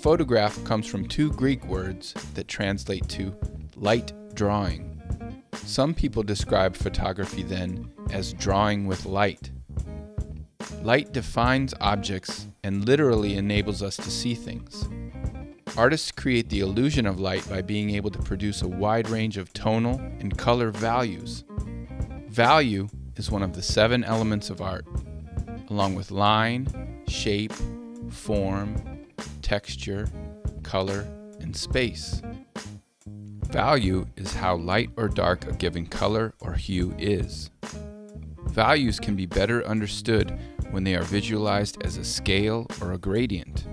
photograph comes from two Greek words that translate to light drawing. Some people describe photography then as drawing with light. Light defines objects and literally enables us to see things. Artists create the illusion of light by being able to produce a wide range of tonal and color values. Value is one of the 7 elements of art, along with line, shape, form, texture, color, and space. Value is how light or dark a given color or hue is. Values can be better understood when they are visualized as a scale or a gradient.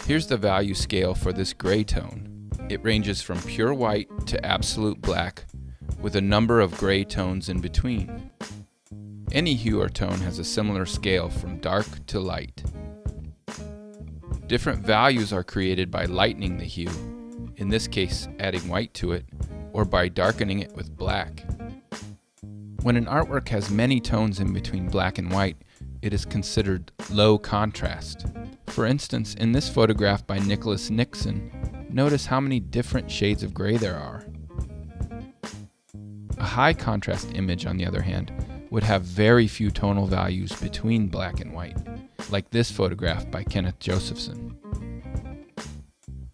Here's the value scale for this gray tone. It ranges from pure white to absolute black, with a number of gray tones in between. Any hue or tone has a similar scale from dark to light. Different values are created by lightening the hue, in this case adding white to it, or by darkening it with black. When an artwork has many tones in between black and white, it is considered low contrast. For instance, in this photograph by Nicholas Nixon, notice how many different shades of gray there are. A high contrast image, on the other hand, would have very few tonal values between black and white, like this photograph by Kenneth Josephson.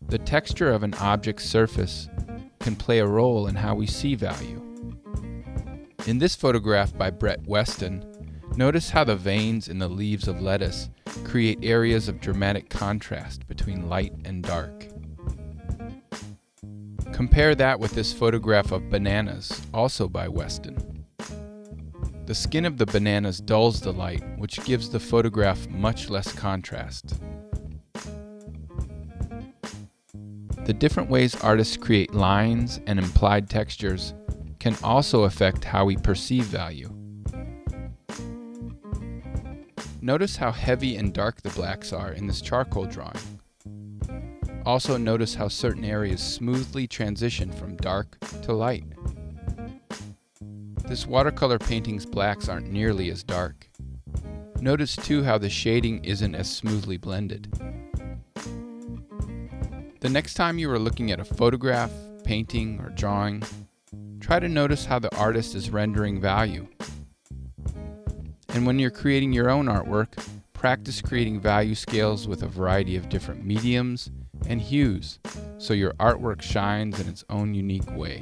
The texture of an object's surface can play a role in how we see value. In this photograph by Brett Weston, notice how the veins in the leaves of lettuce create areas of dramatic contrast between light and dark. Compare that with this photograph of bananas, also by Weston. The skin of the bananas dulls the light, which gives the photograph much less contrast. The different ways artists create lines and implied textures can also affect how we perceive value. Notice how heavy and dark the blacks are in this charcoal drawing. Also notice how certain areas smoothly transition from dark to light. This watercolor painting's blacks aren't nearly as dark. Notice too how the shading isn't as smoothly blended. The next time you are looking at a photograph, painting, or drawing, try to notice how the artist is rendering value. And when you're creating your own artwork, practice creating value scales with a variety of different mediums and hues, so your artwork shines in its own unique way.